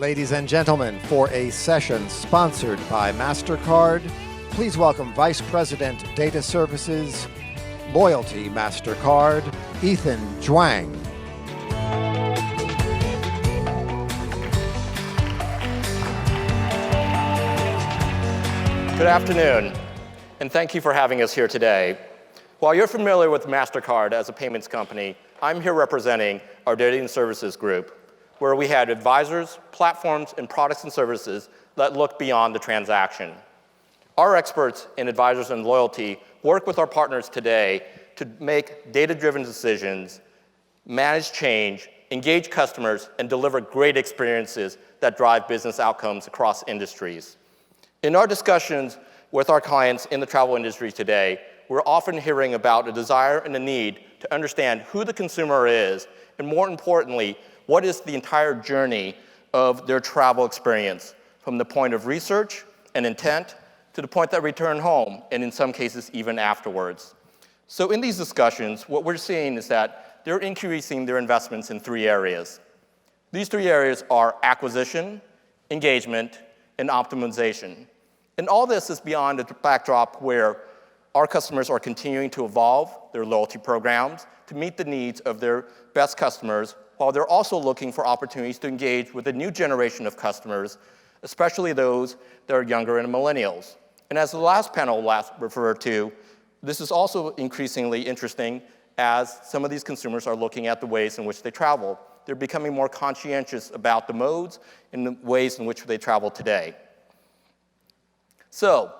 Ladies and gentlemen, for a session sponsored by Mastercard, please welcome Vice President Data Services, Loyalty Mastercard, Ethan Chuang. Good afternoon, and thank you for having us here today. While you're familiar with Mastercard as a payments company, I'm here representing our Data and Services group, where we had advisors, platforms, and products and services that look beyond the transaction. Our experts and advisors in loyalty work with our partners today to make data-driven decisions, manage change, engage customers, and deliver great experiences that drive business outcomes across industries. In our discussions with our clients in the travel industry today, we're often hearing about a desire and a need to understand who the consumer is, and more importantly, what is the entire journey of their travel experience, from the point of research and intent to the point that return home, and in some cases even afterwards. So in these discussions, what we're seeing is that they're increasing their investments in three areas. These three areas are acquisition, engagement, and optimization. And all this is beyond a backdrop where our customers are continuing to evolve their loyalty programs to meet the needs of their best customers, while they're also looking for opportunities to engage with a new generation of customers, especially those that are younger and millennials. And as the last panel referred to, this is also increasingly interesting as some of these consumers are looking at the ways in which they travel. They're becoming more conscientious about the modes and the ways in which they travel today. So,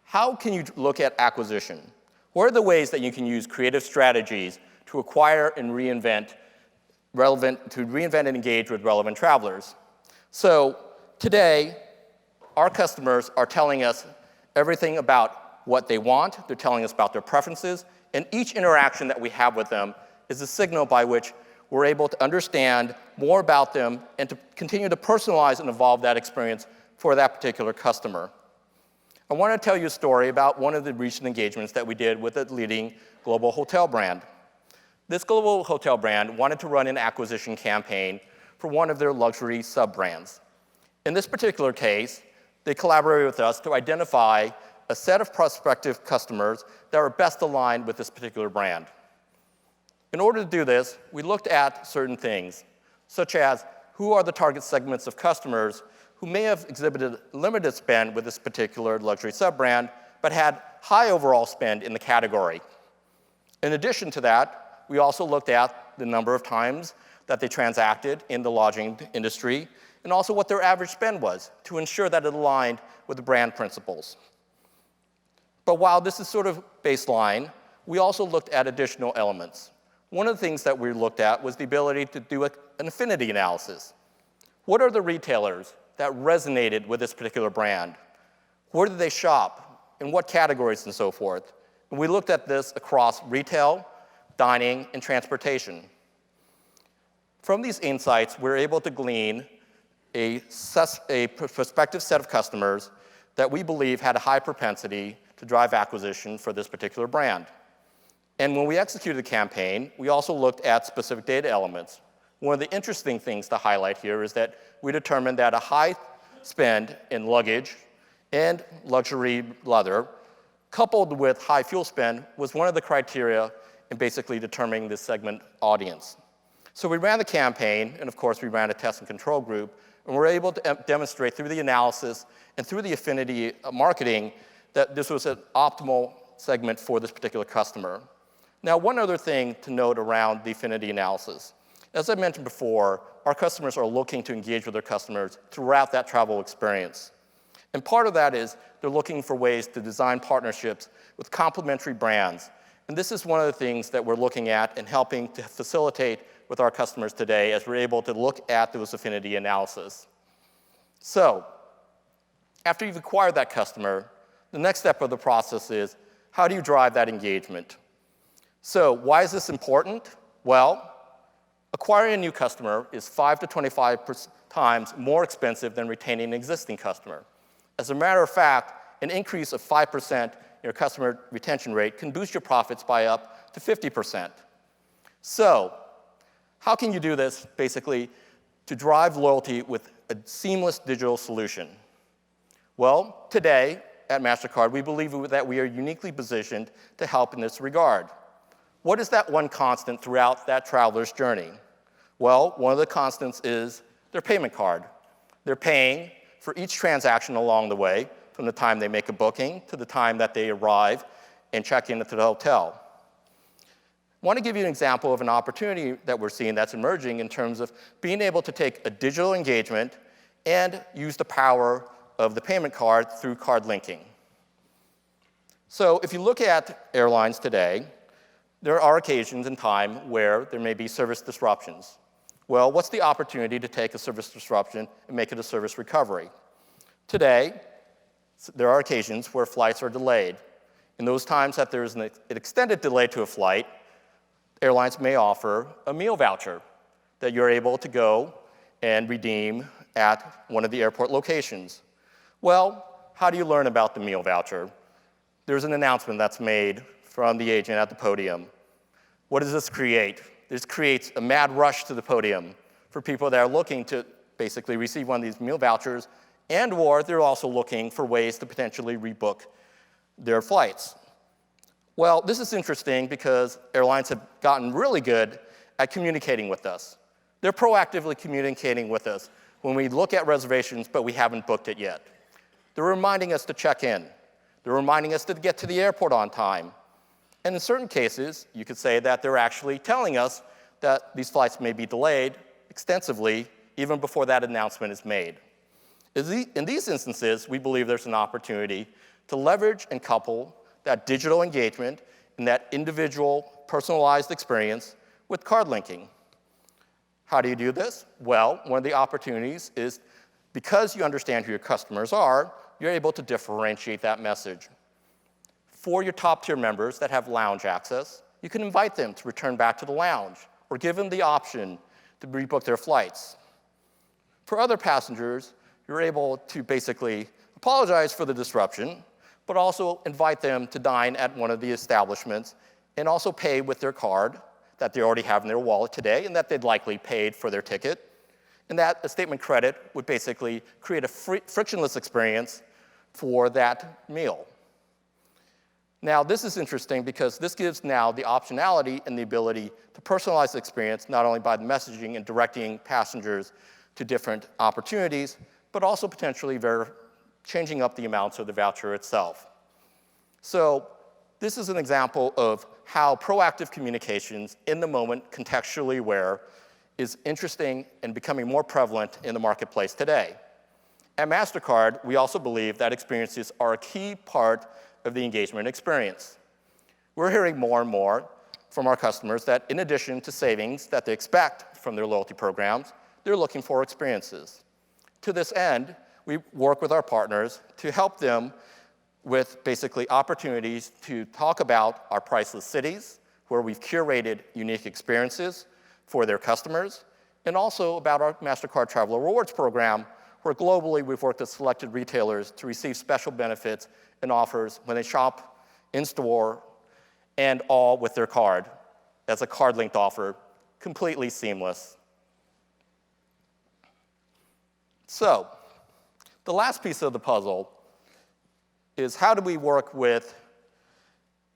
how can you look at acquisition? What are the ways that you can use creative strategies to acquire and reinvent and engage with relevant travelers? So, today, our customers are telling us everything about what they want. They're telling us about their preferences, and each interaction that we have with them is a signal by which we're able to understand more about them and to continue to personalize and evolve that experience for that particular customer. I want to tell you a story about one of the recent engagements that we did with a leading global hotel brand. This global hotel brand wanted to run an acquisition campaign for one of their luxury sub-brands. In this particular case, they collaborated with us to identify a set of prospective customers that were best aligned with this particular brand. In order to do this, we looked at certain things, such as who are the target segments of customers who may have exhibited limited spend with this particular luxury sub-brand, but had high overall spend in the category. In addition to that, we also looked at the number of times that they transacted in the lodging industry, and also what their average spend was, to ensure that it aligned with the brand principles. But while this is sort of baseline, we also looked at additional elements. One of the things that we looked at was the ability to do an affinity analysis. What are the retailers that resonated with this particular brand? Where did they shop? In what categories and so forth? And we looked at this across retail, dining, and transportation. From these insights, we're able to glean a prospective set of customers that we believe had a high propensity to drive acquisition for this particular brand. And when we executed the campaign, we also looked at specific data elements. One of the interesting things to highlight here is that we determined that a high spend in luggage and luxury leather, coupled with high fuel spend, was one of the criteria in basically determining this segment audience. So we ran the campaign, and of course we ran a test and control group, and we were able to demonstrate through the analysis and through the affinity marketing that this was an optimal segment for this particular customer. Now, one other thing to note around the affinity analysis. As I mentioned before, our customers are looking to engage with their customers throughout that travel experience. And part of that is they're looking for ways to design partnerships with complementary brands. And this is one of the things that we're looking at and helping to facilitate with our customers today as we're able to look at those affinity analysis. So, after you've acquired that customer, the next step of the process is how do you drive that engagement? So, why is this important? Well, acquiring a new customer is 5 to 25 times more expensive than retaining an existing customer. As a matter of fact, an increase of 5% in your customer retention rate can boost your profits by up to 50%. So, how can you do this? Basically, to drive loyalty with a seamless digital solution? Well, today at Mastercard, we believe that we are uniquely positioned to help in this regard. What is that one constant throughout that traveler's journey? Well, one of the constants is their payment card. They're paying for each transaction along the way, from the time they make a booking to the time that they arrive and check in at the hotel. I want to give you an example of an opportunity that we're seeing that's emerging in terms of being able to take a digital engagement and use the power of the payment card through card linking. So if you look at airlines today, there are occasions in time where there may be service disruptions. Well, what's the opportunity to take a service disruption and make it a service recovery? Today, there are occasions where flights are delayed. In those times that there's an extended delay to a flight, airlines may offer a meal voucher that you're able to go and redeem at one of the airport locations. Well, how do you learn about the meal voucher? There's an announcement that's made from the agent at the podium. What does this create? This creates a mad rush to the podium for people that are looking to basically receive one of these meal vouchers, and/or they're also looking for ways to potentially rebook their flights. Well, this is interesting because airlines have gotten really good at communicating with us. They're proactively communicating with us when we look at reservations, but we haven't booked it yet. They're reminding us to check in. They're reminding us to get to the airport on time. And in certain cases, you could say that they're actually telling us that these flights may be delayed extensively even before that announcement is made. In these instances, we believe there's an opportunity to leverage and couple that digital engagement and that individual personalized experience with card linking. How do you do this? Well, one of the opportunities is because you understand who your customers are, you're able to differentiate that message. For your top-tier members that have lounge access, you can invite them to return back to the lounge or give them the option to rebook their flights. For other passengers, you're able to basically apologize for the disruption, but also invite them to dine at one of the establishments and also pay with their card that they already have in their wallet today and that they'd likely paid for their ticket. And that a statement credit would basically create a frictionless experience for that meal. Now, this is interesting because this gives now the optionality and the ability to personalize the experience, not only by the messaging and directing passengers to different opportunities, but also potentially changing up the amounts of the voucher itself. So this is an example of how proactive communications in the moment, contextually aware, is interesting and becoming more prevalent in the marketplace today. At Mastercard, we also believe that experiences are a key part of the engagement experience. We're hearing more and more from our customers that in addition to savings that they expect from their loyalty programs, they're looking for experiences. To this end, we work with our partners to help them with basically opportunities to talk about our priceless cities, where we've curated unique experiences for their customers, and also about our Mastercard Traveler Rewards program, where globally we've worked with selected retailers to receive special benefits and offers when they shop in-store and all with their card as a card-linked offer, completely seamless. So, the last piece of the puzzle is how do we work with,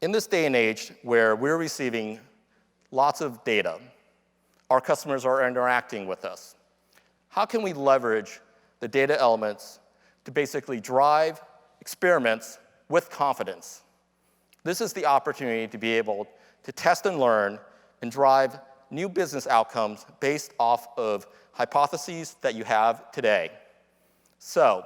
in this day and age where we're receiving lots of data, our customers are interacting with us. How can we leverage the data elements to basically drive experiments with confidence? This is the opportunity to be able to test and learn and drive new business outcomes based off of hypotheses that you have today. So,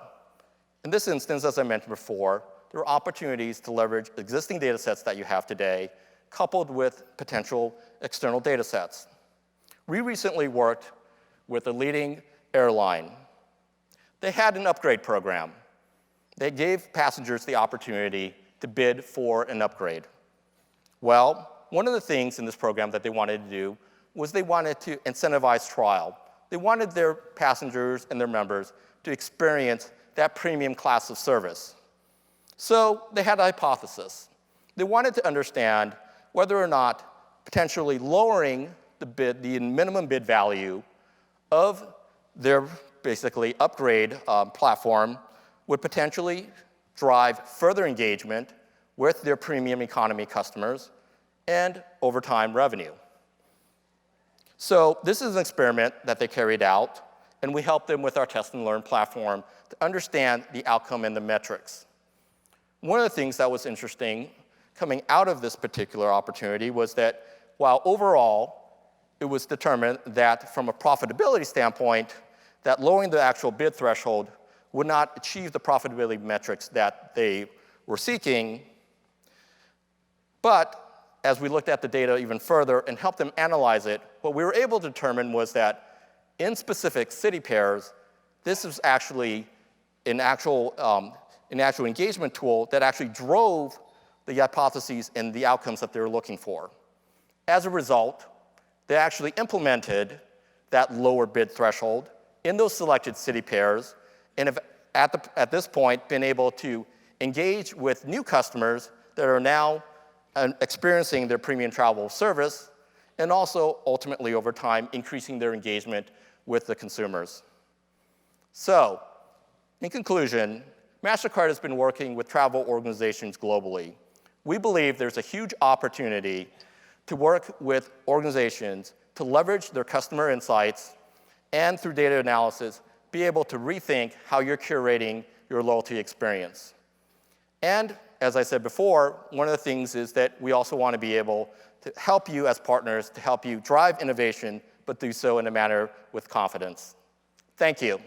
in this instance, as I mentioned before, there are opportunities to leverage existing data sets that you have today, coupled with potential external data sets. We recently worked with a leading airline. They had an upgrade program. They gave passengers the opportunity to bid for an upgrade. Well, one of the things in this program that they wanted to do was they wanted to incentivize trial. They wanted their passengers and their members to experience that premium class of service. So they had a hypothesis. They wanted to understand whether or not potentially lowering the minimum bid value of their basically upgrade platform would potentially drive further engagement with their premium economy customers and, over time, revenue. So this is an experiment that they carried out, and we helped them with our test and learn platform to understand the outcome and the metrics. One of the things that was interesting coming out of this particular opportunity was that while overall it was determined that from a profitability standpoint, that lowering the actual bid threshold would not achieve the profitability metrics that they were seeking. But as we looked at the data even further and helped them analyze it, what we were able to determine was that in specific city pairs, this was actually an actual engagement tool that actually drove the hypotheses and the outcomes that they were looking for. As a result, they actually implemented that lower bid threshold in those selected city pairs, and have at this point been able to engage with new customers that are now experiencing their premium travel service, and also ultimately over time increasing their engagement with the consumers. So, in conclusion, Mastercard has been working with travel organizations globally. We believe there's a huge opportunity to work with organizations to leverage their customer insights and through data analysis, be able to rethink how you're curating your loyalty experience. And as I said before, one of the things is that we also want to be able to help you as partners to help you drive innovation, but do so in a manner with confidence. Thank you.